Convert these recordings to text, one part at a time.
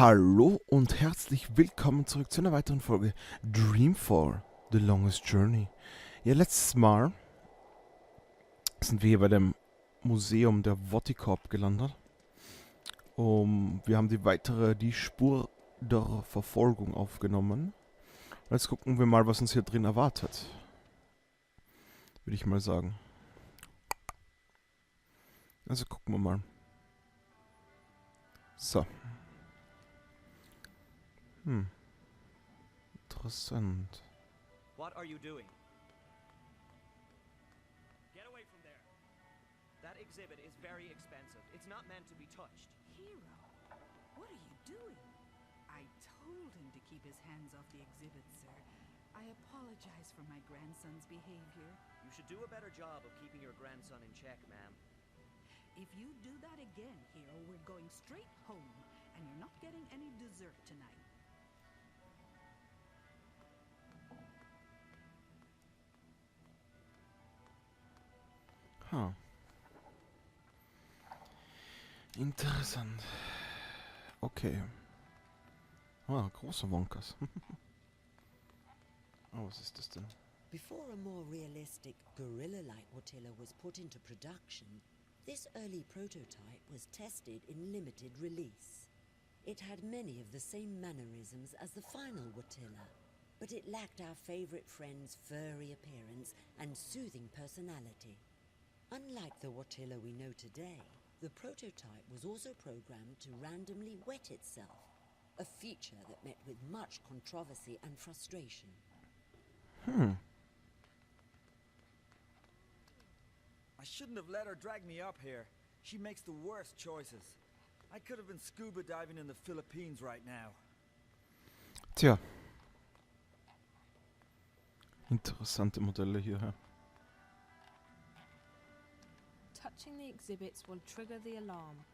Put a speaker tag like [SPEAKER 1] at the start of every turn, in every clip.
[SPEAKER 1] Hallo und herzlich willkommen zurück zu einer weiteren Folge Dreamfall, The Longest Journey. Ja, letztes Mal sind wir hier bei dem Museum der Wottikop gelandet. Wir haben die Spur der Verfolgung aufgenommen. Jetzt gucken wir mal, was uns hier drin erwartet. Würde ich mal sagen. Also gucken wir mal. So. Interessant.
[SPEAKER 2] What are you doing? Get away from there. That exhibit is very expensive. It's not meant to be touched.
[SPEAKER 3] Hero, what are you doing? I told him to keep his hands off the exhibit, sir. I apologize for my grandson's behavior.
[SPEAKER 2] You should do a better job of keeping your grandson in check, ma'am.
[SPEAKER 3] If you do that again, Hero, we're going straight home, and you're not getting any dessert tonight.
[SPEAKER 1] Interessant. Okay. Große Wonkas. Was ist das denn?
[SPEAKER 4] Before a more realistic, gorilla-like Watilla was put into production, this early prototype was tested in limited release. It had many of the same mannerisms as the final Watilla, but it lacked our favorite friend's furry appearance and soothing personality. Unlike the Watilla we know today, the prototype was also programmed to randomly wet itself, a feature that met with much controversy and frustration.
[SPEAKER 5] I shouldn't have let her drag me up here. She makes the worst choices. I could have been scuba diving in the Philippines right now.
[SPEAKER 1] Tja. Interessante Modelle hier.
[SPEAKER 6] Touching the exhibits will trigger the alarm.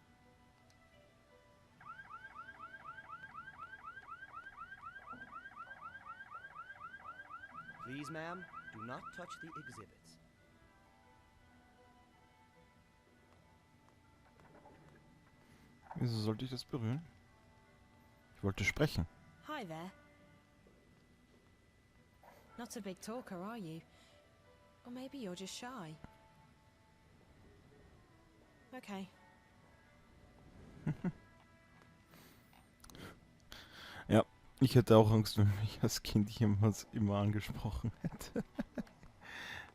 [SPEAKER 2] Please, ma'am, do not touch the exhibits.
[SPEAKER 1] Wieso sollte ich das berühren? Ich wollte sprechen.
[SPEAKER 6] Hi there. Not a big talker, are you? Or maybe you're just shy. Okay.
[SPEAKER 1] Ja, ich hätte auch Angst, wenn mich als Kind jemals immer angesprochen hätte.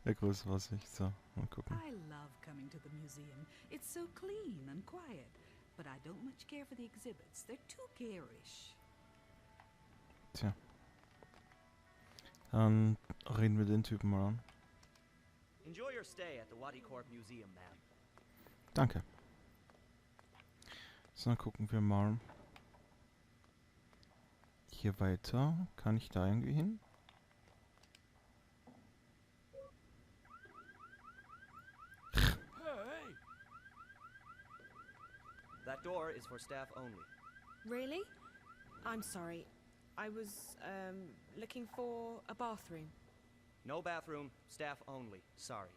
[SPEAKER 1] Ja, groß war es nicht. So, mal gucken.
[SPEAKER 3] I love coming to the museum. It's so clean and quiet. But I don't much care for the exhibits. They're too garish.
[SPEAKER 1] Tja. Dann reden wir den Typen mal an.
[SPEAKER 2] Enjoy your stay at the Wottikop Museum, ma'am.
[SPEAKER 1] Danke. So, dann gucken wir mal. Hier weiter. Kann ich da irgendwie hin?
[SPEAKER 2] That door is for staff only.
[SPEAKER 6] Really? I'm sorry. I was, looking for a bathroom.
[SPEAKER 2] No bathroom, staff only. Sorry.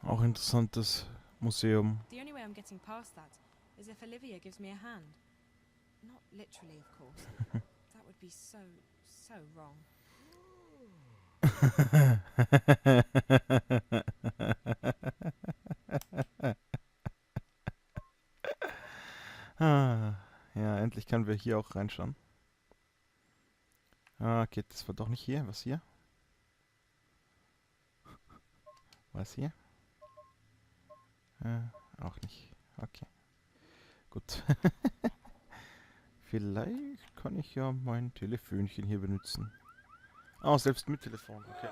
[SPEAKER 1] Auch interessantes Museum.
[SPEAKER 6] The only way I'm getting past that is if Olivia gives me a hand. Not literally, of course. That would be so wrong. Ja, endlich können wir hier auch reinschauen. Geht das war doch nicht hier. Was hier? Was hier? Auch nicht. Okay. Gut. Vielleicht kann ich ja mein Telefonchen hier benutzen. Selbst mit Telefon. Okay.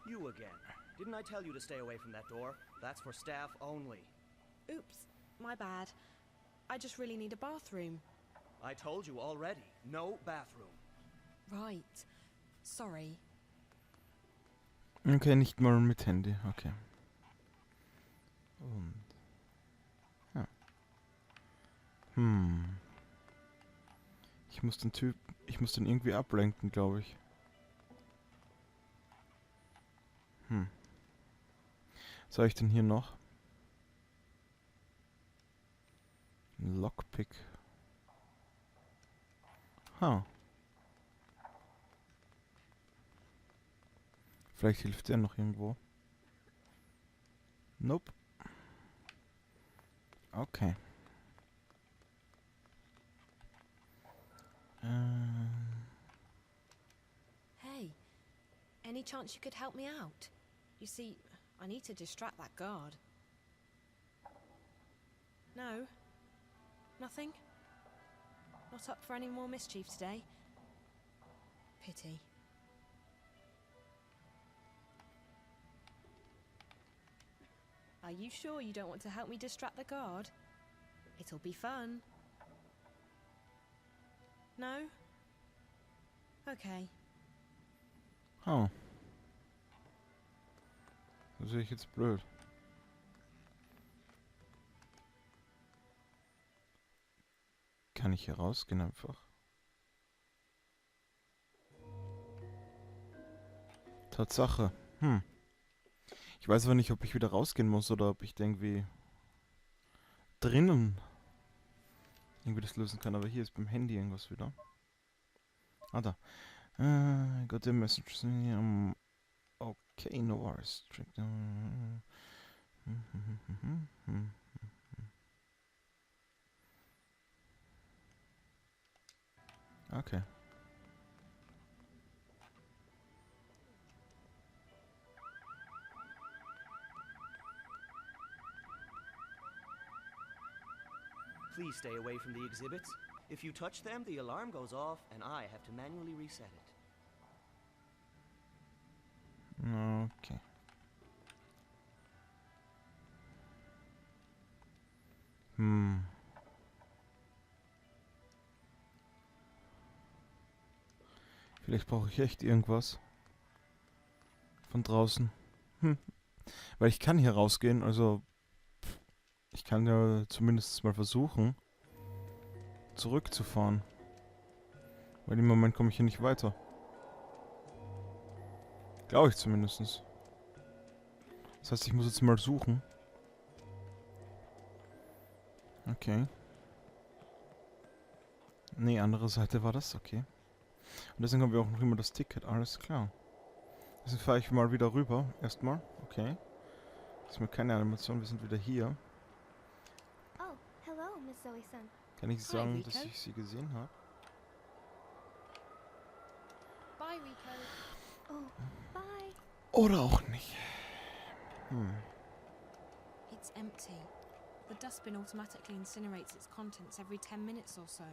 [SPEAKER 2] You again. Didn't I tell you to stay away from that door? That's for staff only.
[SPEAKER 6] Oops, my bad. I just really need a bathroom.
[SPEAKER 2] I told you already. No bathroom.
[SPEAKER 6] Right. Sorry.
[SPEAKER 1] Okay, nicht mal mit Handy. Okay. Und. Ja. Ich muss den irgendwie ablenken, glaube ich. Was habe ich denn hier noch? Ein Lockpick. Ha. Vielleicht hilft der noch irgendwo. Nope. Okay.
[SPEAKER 6] Hey, any chance you could help me out? You see, I need to distract that guard. No? Nothing? Not up for any more mischief today? Pity. Are you sure you don't want to help me distract the guard? It'll be fun. No? Okay.
[SPEAKER 1] Oh. Das sehe ich jetzt blöd. Kann ich hier rausgehen einfach? Tatsache. Ich weiß aber nicht, ob ich wieder rausgehen muss oder ob ich da irgendwie drinnen irgendwie das lösen kann. Aber hier ist beim Handy irgendwas wieder. Ah, da. Got the message. Okay, no worries. Okay.
[SPEAKER 2] Please stay away from the exhibits. If you touch them, the alarm goes off, and I have to manually reset it.
[SPEAKER 1] Okay. Vielleicht brauche ich echt irgendwas von draußen. Weil ich kann hier rausgehen, also ich kann ja zumindest mal versuchen, zurückzufahren. Weil im Moment komme ich hier nicht weiter. Glaube ich zumindest. Das heißt, ich muss jetzt mal suchen. Okay. Nee, andere Seite war das, okay. Und deswegen haben wir auch noch immer das Ticket, alles klar. Deswegen fahre ich mal wieder rüber, erstmal. Okay. Das ist mir keine Animation, wir sind wieder hier.
[SPEAKER 7] Oh, hello, Miss Zoe-san.
[SPEAKER 1] Kann ich sagen,
[SPEAKER 6] Rico.
[SPEAKER 1] dass ich sie gesehen habe?
[SPEAKER 6] Bye, Rico.
[SPEAKER 7] Oh, bye.
[SPEAKER 1] Oder auch nicht.
[SPEAKER 6] It's empty. The dustbin automatically incinerates its contents every 10 minutes or so.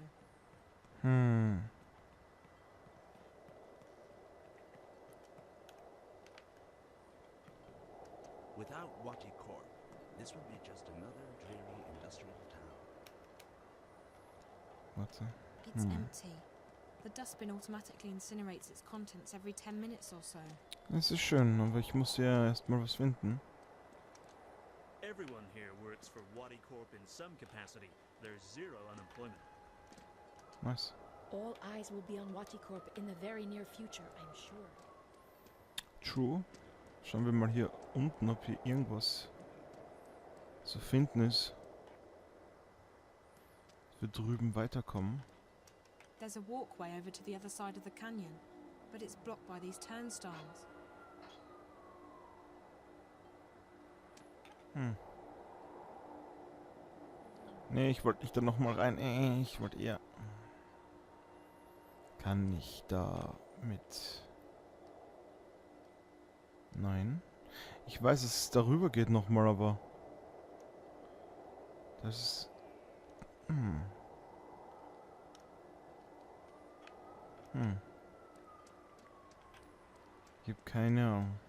[SPEAKER 8] Without Wati Corp, this would be just another dreary industrial town.
[SPEAKER 1] Warte.
[SPEAKER 6] It's empty. The dustbin automatically incinerates its contents every 10 minutes or so.
[SPEAKER 1] Das ist schön, aber ich muss ja erstmal was finden.
[SPEAKER 9] Everyone here works for Wati Corp in some capacity. There's zero unemployment.
[SPEAKER 1] Nice.
[SPEAKER 10] All eyes will be on Wati Corp in the very near future, I'm sure.
[SPEAKER 1] True. Schauen wir mal hier unten, ob hier irgendwas zu finden ist. Dass wir drüben weiterkommen.
[SPEAKER 6] There's a walkway over to the other side of the canyon, but it's blocked by these turnstiles.
[SPEAKER 1] Nee, ich wollte nicht da nochmal rein. Ich wollte eher... Kann ich da mit... Nein. Ich weiß, dass es darüber geht nochmal, aber... Das ist... Ich habe keine Ahnung,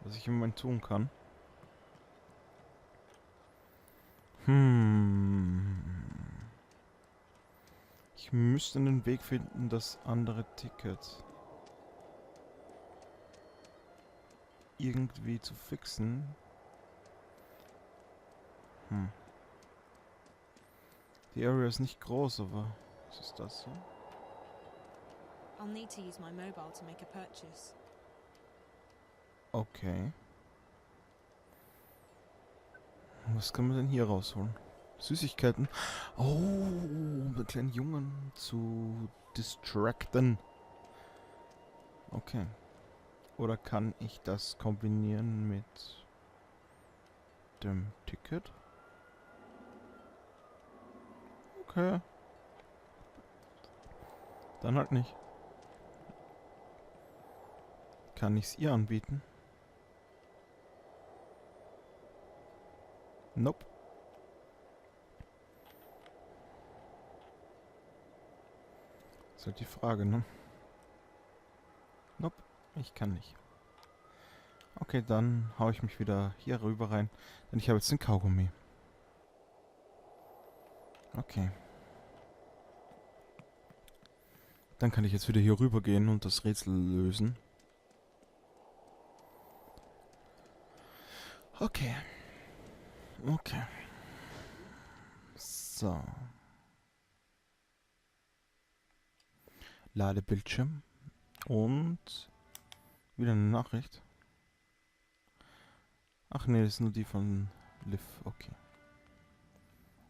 [SPEAKER 1] was ich im Moment tun kann. Ich müsste einen Weg finden, das andere Ticket irgendwie zu fixen. Die Area ist nicht groß, aber was ist das hier?
[SPEAKER 6] I'll need to use my mobile to make a purchase.
[SPEAKER 1] Okay. Was kann man denn hier rausholen? Süßigkeiten. Oh, um den kleinen Jungen zu distracten. Okay. Oder kann ich das kombinieren mit dem Ticket? Okay. Dann halt nicht. Kann ich es ihr anbieten? Nope. Ist halt die Frage, ne? Nope, ich kann nicht. Okay, dann hau ich mich wieder hier rüber rein, denn ich habe jetzt den Kaugummi. Okay. Dann kann ich jetzt wieder hier rüber gehen und das Rätsel lösen. Okay. Okay. So. Ladebildschirm. Und wieder eine Nachricht. Ach nee, das ist nur die von Liv. Okay.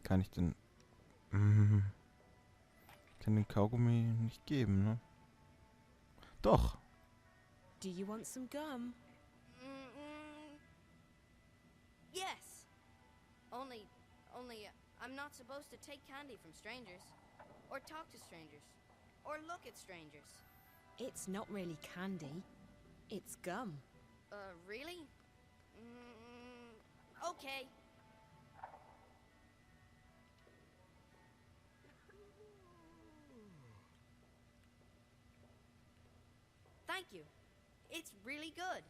[SPEAKER 1] Kann ich den... kann den Kaugummi nicht geben, ne? Doch.
[SPEAKER 6] Do you want some gum?
[SPEAKER 11] Yes. Only, I'm not supposed to take candy from strangers, or talk to strangers, or look at strangers.
[SPEAKER 6] It's not really candy. It's gum.
[SPEAKER 11] Really? Okay. Thank you. It's really good.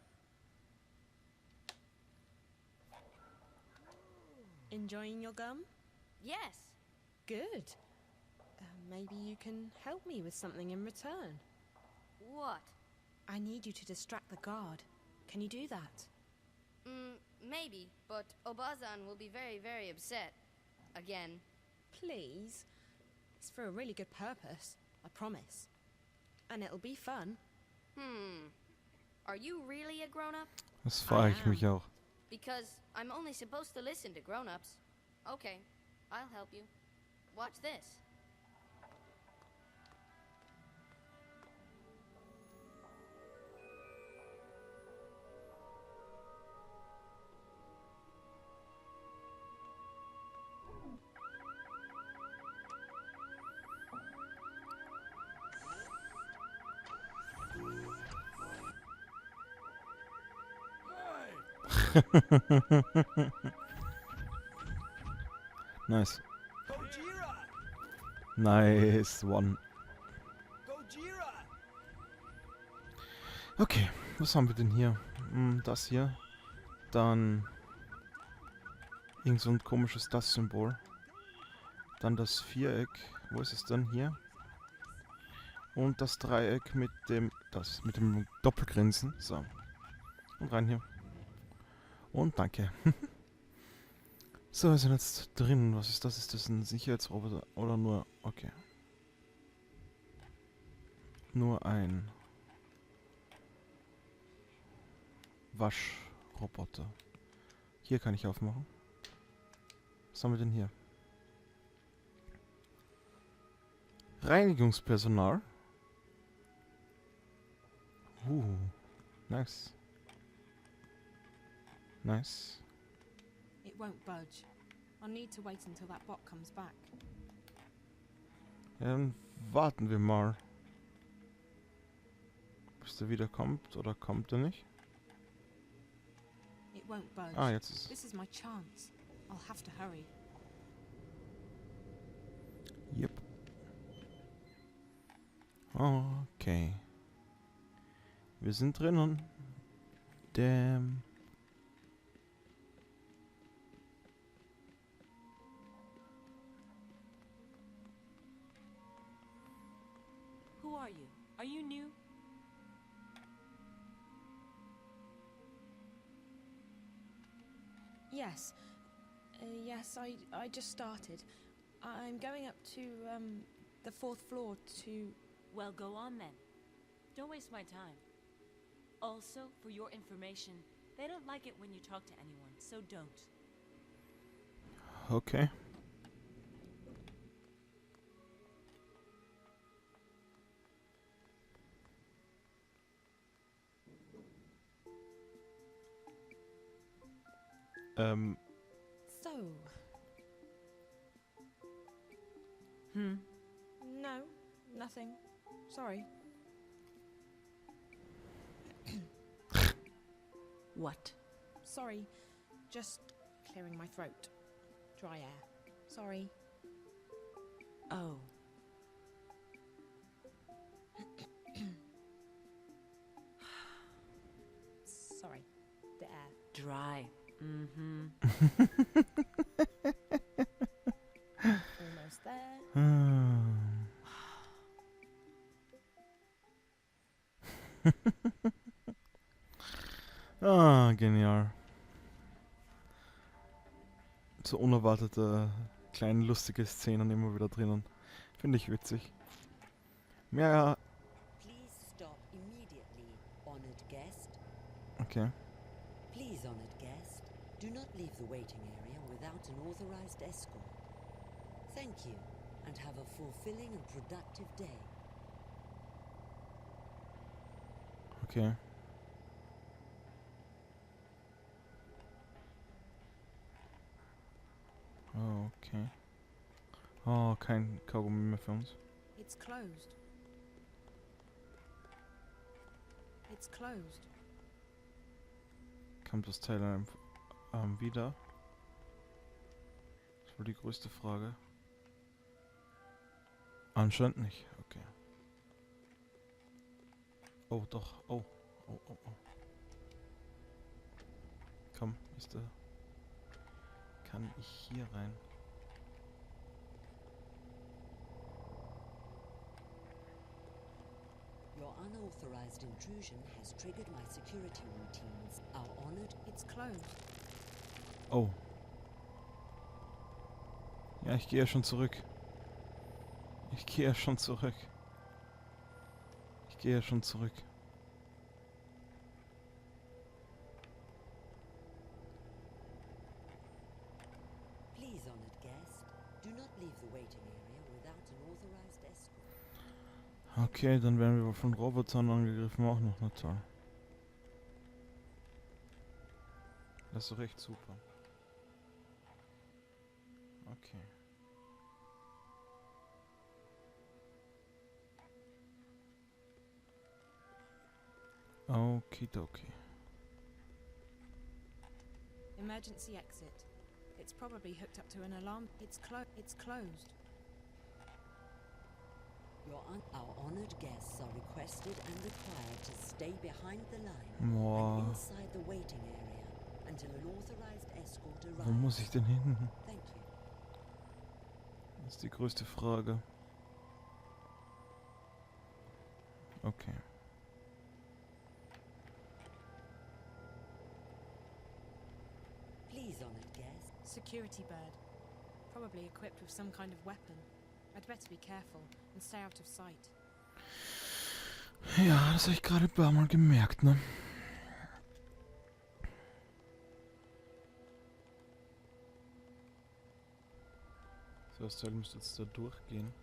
[SPEAKER 6] Enjoying your gum?
[SPEAKER 11] Yes.
[SPEAKER 6] Good. Maybe you can help me with something in return.
[SPEAKER 11] What?
[SPEAKER 6] I need you to distract the guard. Can you do that?
[SPEAKER 11] Maybe, but Obazan will be very, very upset. Again.
[SPEAKER 6] Please? It's for a really good purpose, I promise. And it'll be fun.
[SPEAKER 11] Are you really a grown-up?
[SPEAKER 1] Das frage ich mich auch.
[SPEAKER 11] Because I'm only supposed to listen to grown-ups. Okay, I'll help you. Watch this.
[SPEAKER 1] Nice. Nice one. Okay, was haben wir denn hier? Das hier. Dann irgend so ein komisches Das-Symbol. Dann das Viereck. Wo ist es denn? Hier. Und das Dreieck mit dem Doppelgrinsen. So. Und rein hier. Und danke. So, wir sind jetzt drin. Was ist das? Ist das ein Sicherheitsroboter oder nur... Okay. Nur ein Waschroboter. Hier kann ich aufmachen. Was haben wir denn hier? Reinigungspersonal. Nice. Nice.
[SPEAKER 6] It won't budge. I'll need to wait until that bot comes back.
[SPEAKER 1] Ja, dann warten wir mal. Bis der wieder kommt, oder kommt er nicht?
[SPEAKER 6] It won't budge.
[SPEAKER 1] Ah, jetzt ist
[SPEAKER 6] This is my chance. I'll have to hurry.
[SPEAKER 1] Yep. Okay. Wir sind drinnen. Damn.
[SPEAKER 12] Who are you? Are you new?
[SPEAKER 6] Yes. Yes, I just started. I'm going up to, the 4th floor to...
[SPEAKER 12] Well, go on then. Don't waste my time. Also, for your information, they don't like it when you talk to anyone, so don't.
[SPEAKER 1] Okay.
[SPEAKER 6] So. No, nothing. Sorry.
[SPEAKER 12] What?
[SPEAKER 6] Sorry. Just clearing my throat. Dry air. Sorry.
[SPEAKER 12] Oh.
[SPEAKER 6] Sorry. The air.
[SPEAKER 12] Dry. Mm-hmm.
[SPEAKER 6] Almost there.
[SPEAKER 1] Genial. So unerwartete, kleine lustige Szenen immer wieder drinnen. Finde ich witzig. Ja,
[SPEAKER 4] Please stop immediately, honored guest.
[SPEAKER 1] okay.
[SPEAKER 4] Please, honored guest, do not leave the waiting area without an authorized escort. Thank you, and have a fulfilling and productive day.
[SPEAKER 1] Okay. Okay. Oh, kein Kaugummi mehr für uns.
[SPEAKER 6] It's closed. It's closed.
[SPEAKER 1] Kommt das Teil wieder? Das war die größte Frage. Anscheinend nicht. Okay. Oh, doch. Oh. Oh, oh, oh. Komm, ist der... Kann ich hier rein?
[SPEAKER 4] Your unauthorized intrusion has triggered my security routines. Our honored...
[SPEAKER 6] It's closed.
[SPEAKER 1] Oh. Ja, ich gehe ja schon zurück. Ich gehe ja schon zurück. Ich gehe ja schon zurück.
[SPEAKER 4] Please, honored guest, do not leave the waiting area without an authorized escort.
[SPEAKER 1] Okay, dann werden wir wohl von Robotern angegriffen, auch noch nicht toll. Das ist doch echt super. Okay. Okidoki.
[SPEAKER 6] Emergency exit. It's probably hooked up to an alarm. It's closed.
[SPEAKER 4] Our honored guests are requested and required to stay behind the line
[SPEAKER 1] Boah.
[SPEAKER 4] and inside the waiting area until an authorized escort arrives.
[SPEAKER 1] Wo muss ich denn hin?
[SPEAKER 4] Thank you.
[SPEAKER 1] Das ist die größte Frage. Okay.
[SPEAKER 4] Please, honored guest.
[SPEAKER 6] Security bird. Probably equipped with some kind of weapon. I'd better be careful and stay out of sight.
[SPEAKER 1] Ja, das habe ich gerade ein paar Mal gemerkt, ne? So, das Teil müsste jetzt da durchgehen.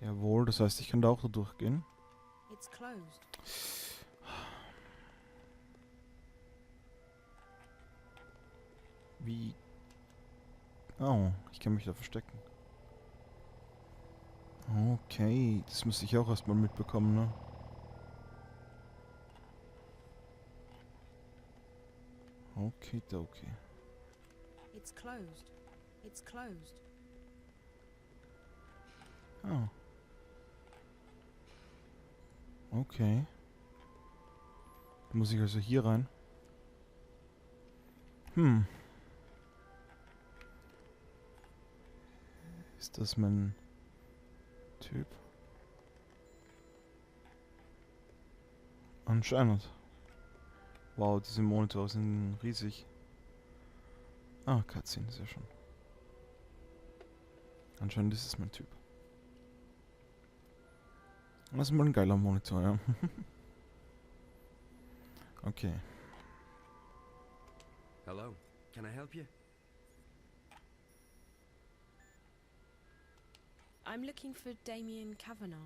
[SPEAKER 1] Jawohl, das heißt, ich kann da auch da durchgehen.
[SPEAKER 6] It's closed.
[SPEAKER 1] Wie? Oh, ich kann mich da verstecken. Okay, das müsste ich auch erstmal mitbekommen, ne? Okay.
[SPEAKER 6] It's closed. It's closed.
[SPEAKER 1] Oh. Okay. Da muss ich also hier rein. Ist das mein Typ? Anscheinend. Wow, diese Monitore sind riesig. Ah, Cutscene ist ja schon. Anscheinend ist es mein Typ. Das ist mal ein geiler Monitor, ja. Okay.
[SPEAKER 13] Hello, can I help you?
[SPEAKER 6] I'm looking for Damien Kavanagh.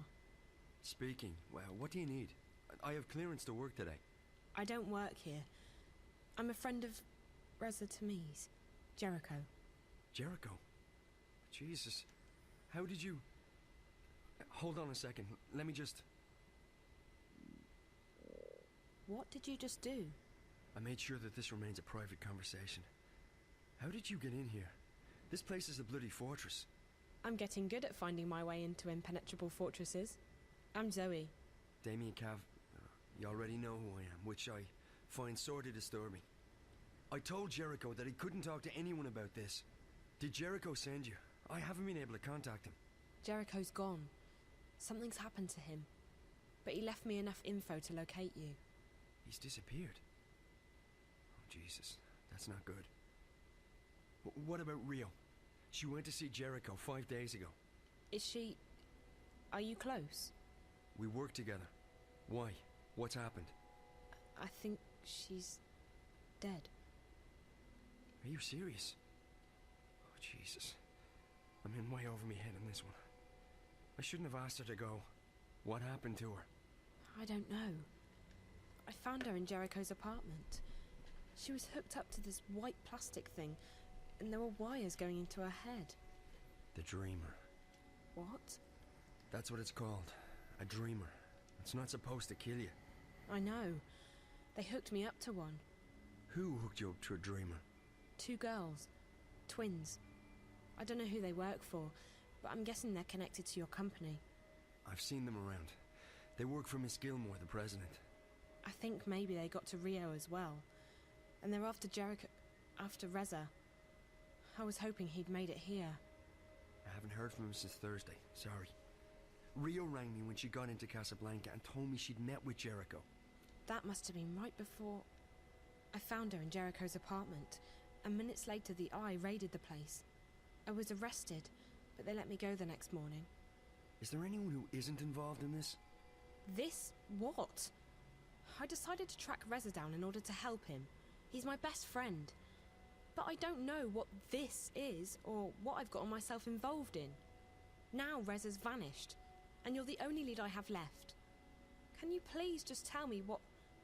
[SPEAKER 13] Speaking. Well, what do you need? I have clearance to work today.
[SPEAKER 6] I don't work here. I'm a friend of Reza Tamiz, Jericho.
[SPEAKER 13] Jericho? Jesus. How did you... Hold on a second. Let me just...
[SPEAKER 6] What did you just do?
[SPEAKER 13] I made sure that this remains a private conversation. How did you get in here? This place is a bloody fortress.
[SPEAKER 6] I'm getting good at finding my way into impenetrable fortresses. I'm Zoe.
[SPEAKER 13] Damien Cav... You already know who I am, which I find sorely disturbing. I told Jericho that he couldn't talk to anyone about this. Did Jericho send you? I haven't been able to contact him.
[SPEAKER 6] Jericho's gone. Something's happened to him. But he left me enough info to locate you.
[SPEAKER 13] He's disappeared. Oh, Jesus. That's not good. What about Rio? She went to see Jericho 5 days ago.
[SPEAKER 6] Is she... Are you close?
[SPEAKER 13] We work together. Why? What's happened?
[SPEAKER 6] I think she's... dead.
[SPEAKER 13] Are you serious? Oh, Jesus. I'm in way over my head on this one. I shouldn't have asked her to go. What happened to her?
[SPEAKER 6] I don't know. I found her in Jericho's apartment. She was hooked up to this white plastic thing, and there were wires going into her head.
[SPEAKER 13] The Dreamer.
[SPEAKER 6] What?
[SPEAKER 13] That's what it's called. A Dreamer. It's not supposed to kill you.
[SPEAKER 6] I know. They hooked me up to one.
[SPEAKER 13] Who hooked you up to a Dreamer?
[SPEAKER 6] 2 girls. Twins. I don't know who they work for, but I'm guessing they're connected to your company.
[SPEAKER 13] I've seen them around. They work for Miss Gilmore, the president.
[SPEAKER 6] I think maybe they got to Rio as well. And they're after Jericho... after Reza. I was hoping he'd made it here.
[SPEAKER 13] I haven't heard from him since Thursday. Sorry. Rio rang me when she got into Casablanca and told me she'd met with Jericho.
[SPEAKER 6] That must have been right before... I found her in Jericho's apartment, and minutes later the Eye raided the place. I was arrested, but they let me go the next morning.
[SPEAKER 13] Is there anyone who isn't involved in this?
[SPEAKER 6] This? What? I decided to track Reza down in order to help him. He's my best friend. But I don't know what this is, or what I've gotten myself involved in. Now Reza's vanished, and you're the only lead I have left. Can you please just tell me what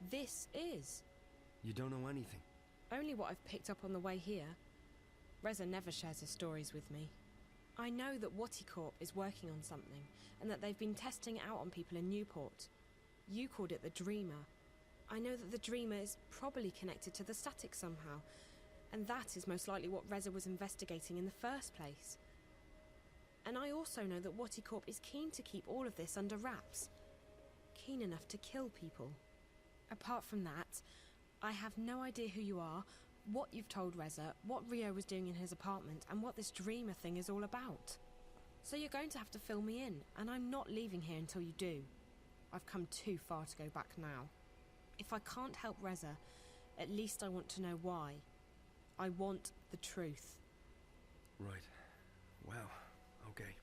[SPEAKER 6] this is?
[SPEAKER 13] You don't know anything?
[SPEAKER 6] Only what I've picked up on the way here. Reza never shares his stories with me. I know that Waticorp is working on something, and that they've been testing it out on people in Newport. You called it the Dreamer. I know that the Dreamer is probably connected to the static somehow, and that is most likely what Reza was investigating in the first place. And I also know that Waticorp is keen to keep all of this under wraps. Keen enough to kill people. Apart from that, I have no idea who you are, what you've told Reza, what Rio was doing in his apartment, and what this Dreamer thing is all about. So you're going to have to fill me in, and I'm not leaving here until you do. I've come too far to go back now. If I can't help Reza, at least I want to know why. I want the truth.
[SPEAKER 13] Right. Well, okay.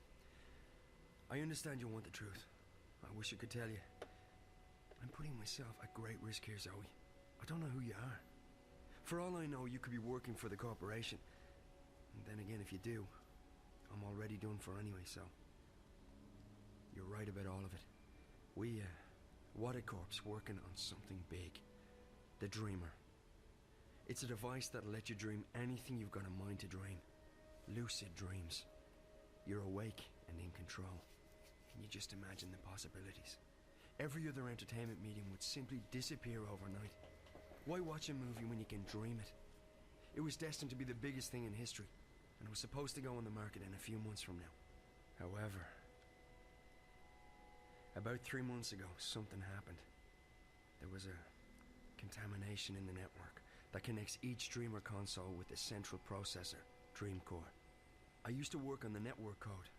[SPEAKER 13] I understand you want the truth. I wish I could tell you. I'm putting myself at great risk here, Zoe. I don't know who you are. For all I know, you could be working for the corporation. And then again, if you do, I'm already done for anyway, so... You're right about all of it. We, Waticorp's working on something big. The Dreamer. It's a device that'll let you dream anything you've got a mind to dream. Lucid dreams. You're awake and in control. Can you just imagine the possibilities? Every other entertainment medium would simply disappear overnight. Why watch a movie when you can dream it? It was destined to be the biggest thing in history, and it was supposed to go on the market in a few months from now. However, about 3 months ago, something happened. There was a contamination in the network that connects each Dreamer console with the central processor, Dream Core. I used to work on the network code,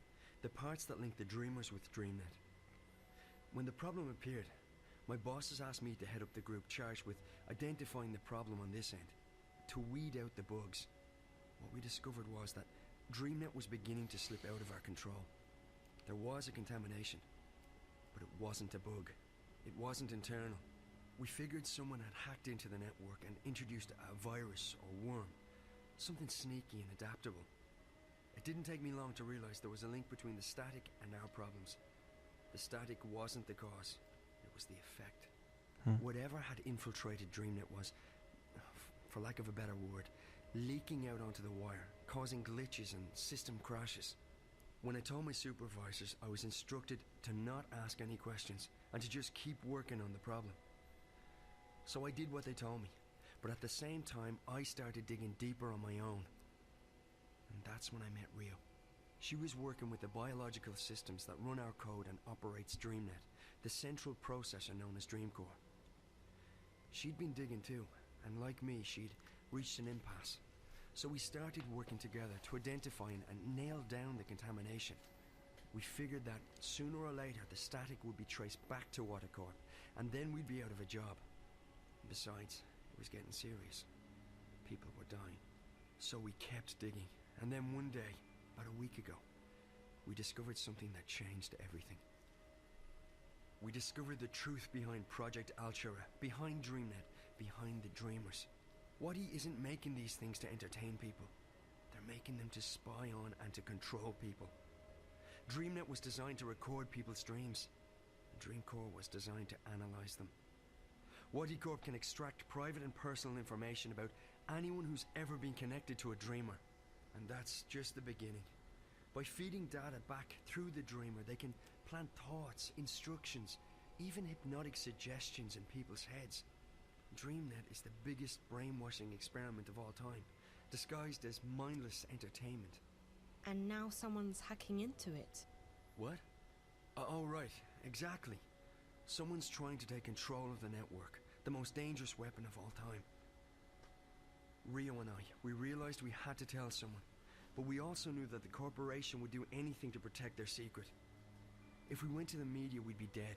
[SPEAKER 13] the parts that link the Dreamers with DreamNet. When the problem appeared, my bosses asked me to head up the group charged with identifying the problem on this end, to weed out the bugs. What we discovered was that DreamNet was beginning to slip out of our control. There was a contamination, but it wasn't a bug. It wasn't internal. We figured someone had hacked into the network and introduced a virus or worm, something sneaky and adaptable. It didn't take me long to realize there was a link between the static and our problems. The static wasn't the cause, it was the effect. Whatever had infiltrated DreamNet was, for lack of a better word, leaking out onto the wire, causing glitches and system crashes. When I told my supervisors, I was instructed to not ask any questions and to just keep working on the problem. So I did what they told me, but at the same time I started digging deeper on my own. And that's when I met Rio. She was working with the biological systems that run our code and operates DreamNet, the central processor known as Dreamcore. She'd been digging too, and like me, she'd reached an impasse. So we started working together to identify and nail down the contamination. We figured that sooner or later the static would be traced back to Watercorp, and then we'd be out of a job. Besides, it was getting serious. People were dying. So we kept digging, and then one day, about a week ago, we discovered something that changed everything. We discovered the truth behind Project Altura, behind DreamNet, behind the Dreamers. Waddy isn't making these things to entertain people. They're making them to spy on and to control people. DreamNet was designed to record people's dreams. Dreamcore was designed to analyze them. Waddy Corp can extract private and personal information about anyone who's ever been connected to a dreamer. And that's just the beginning. By feeding data back through the dreamer, they can plant thoughts, instructions, even hypnotic suggestions in people's heads. DreamNet is the biggest brainwashing experiment of all time, disguised as mindless entertainment.
[SPEAKER 6] And now someone's hacking into it.
[SPEAKER 13] What? Oh, right, exactly. Someone's trying to take control of the network, the most dangerous weapon of all time. Rio and I, we realized we had to tell someone, but we also knew that the corporation would do anything to protect their secret. If we went to the media, we'd be dead.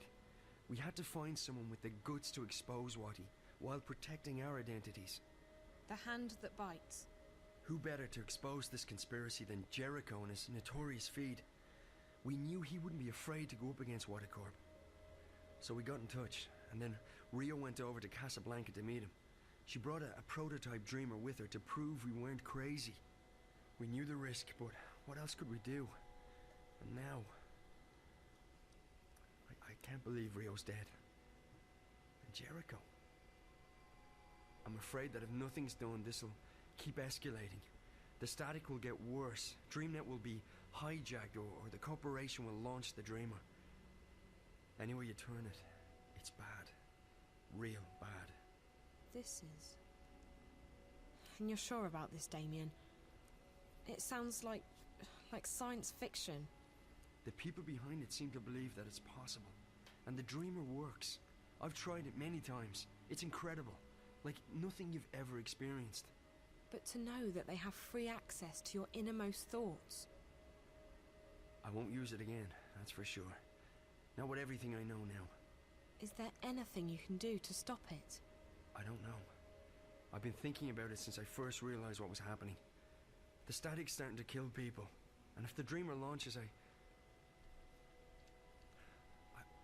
[SPEAKER 13] We had to find someone with the guts to expose Waddy, while protecting our identities.
[SPEAKER 6] The hand that bites.
[SPEAKER 13] Who better to expose this conspiracy than Jericho and his notorious feed? We knew he wouldn't be afraid to go up against Watercorp. So we got in touch, and then Rio went over to Casablanca to meet him. She brought a prototype dreamer with her to prove we weren't crazy. We knew the risk, but what else could we do? And now... I can't believe Rio's dead. And Jericho. I'm afraid that if nothing's done, this'll keep escalating. The static will get worse. DreamNet will be hijacked, or the corporation will launch the Dreamer. Any way you turn it, it's bad. Real bad.
[SPEAKER 6] This is... And you're sure about this, Damien? It sounds like science fiction.
[SPEAKER 13] The people behind it seem to believe that it's possible. And the Dreamer works. I've tried it many times. It's incredible. Like nothing you've ever experienced.
[SPEAKER 6] But to know that they have free access to your innermost thoughts.
[SPEAKER 13] I won't use it again, that's for sure. Not with everything I know now.
[SPEAKER 6] Is there anything you can do to stop it?
[SPEAKER 13] I don't know. I've been thinking about it since I first realized what was happening. The static's starting to kill people. And if the Dreamer launches,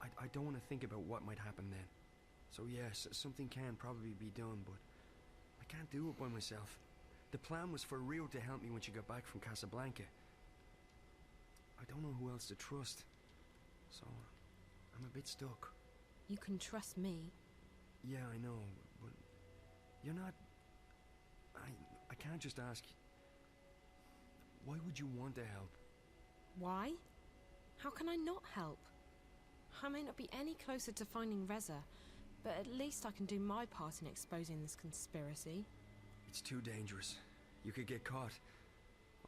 [SPEAKER 13] I don't want to think about what might happen then. So yes, something can probably be done, but I can't do it by myself. The plan was for Rio to help me when she got back from Casablanca. I don't know who else to trust. So, I'm a bit stuck.
[SPEAKER 6] You can trust me.
[SPEAKER 13] Yeah, I know, but you're not... I can't just ask... Why would you want to help?
[SPEAKER 6] Why? How can I not help? I may not be any closer to finding Reza, but at least I can do my part in exposing this conspiracy.
[SPEAKER 13] It's too dangerous. You could get caught.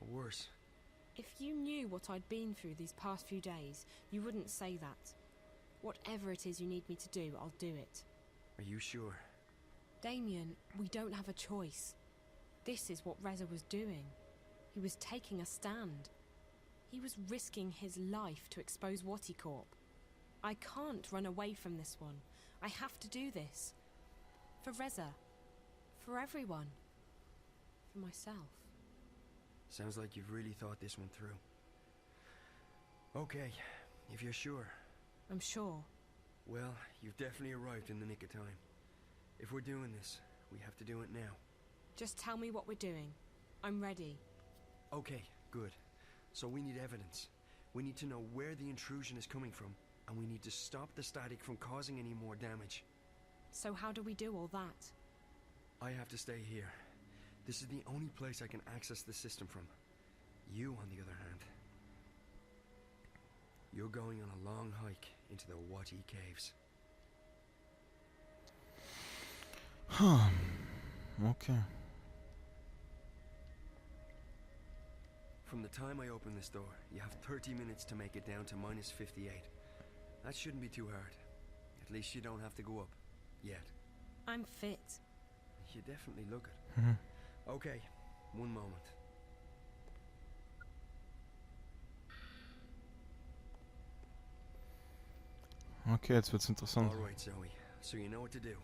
[SPEAKER 13] Or worse.
[SPEAKER 6] If you knew what I'd been through these past few days, you wouldn't say that. Whatever it is you need me to do, I'll do it.
[SPEAKER 13] Are you sure?
[SPEAKER 6] Damien, we don't have a choice. This is what Reza was doing. He was taking a stand. He was risking his life to expose Watercorp. I can't run away from this one. I have to do this. For Reza. For everyone. For myself.
[SPEAKER 13] Sounds like you've really thought this one through. Okay, if you're sure.
[SPEAKER 6] I'm sure.
[SPEAKER 13] Well, you've definitely arrived in the nick of time. If we're doing this, we have to do it now.
[SPEAKER 6] Just tell me what we're doing. I'm ready.
[SPEAKER 13] Okay, good. So we need evidence. We need to know where the intrusion is coming from, and we need to stop the static from causing any more damage.
[SPEAKER 6] So how do we do all that?
[SPEAKER 13] I have to stay here. This is the only place I can access the system from. You, on the other hand, you're going on a long hike into the Wati caves.
[SPEAKER 1] Huh. Okay.
[SPEAKER 13] From the time I open this door, you have 30 minutes to make it down to minus 58. That shouldn't be too hard. At least you don't have to go up. Yet.
[SPEAKER 6] I'm fit.
[SPEAKER 13] You definitely look it.
[SPEAKER 1] Mhm.
[SPEAKER 13] Okay, one moment.
[SPEAKER 1] Okay, jetzt wird's interessant.
[SPEAKER 13] Alright, Zoe. So you know what to do.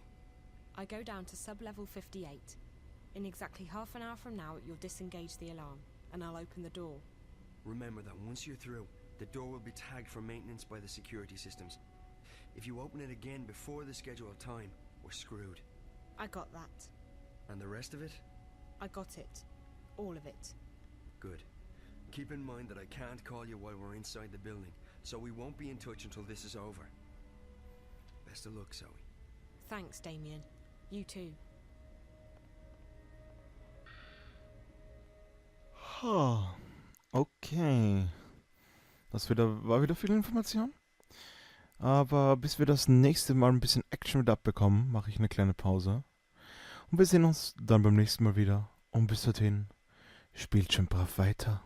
[SPEAKER 6] I go down to sub-level 58. In exactly half an hour from now, you'll disengage the alarm, and I'll open the door.
[SPEAKER 13] Remember that once you're through, the door will be tagged for maintenance by the security systems. If you open it again before the scheduled time, we're screwed.
[SPEAKER 6] I got that.
[SPEAKER 13] And the rest of it?
[SPEAKER 6] I got it. All of it.
[SPEAKER 13] Good. Keep in mind that I can't call you while we're inside the building, so we won't be in touch until this is over. Best of luck, Zoe.
[SPEAKER 6] Thanks, Damien. You too.
[SPEAKER 1] Okay. War wieder viel Information. Aber bis wir das nächste Mal ein bisschen Action mit abbekommen, mache ich eine kleine Pause. Und wir sehen uns dann beim nächsten Mal wieder. Und bis dorthin, spielt schön brav weiter.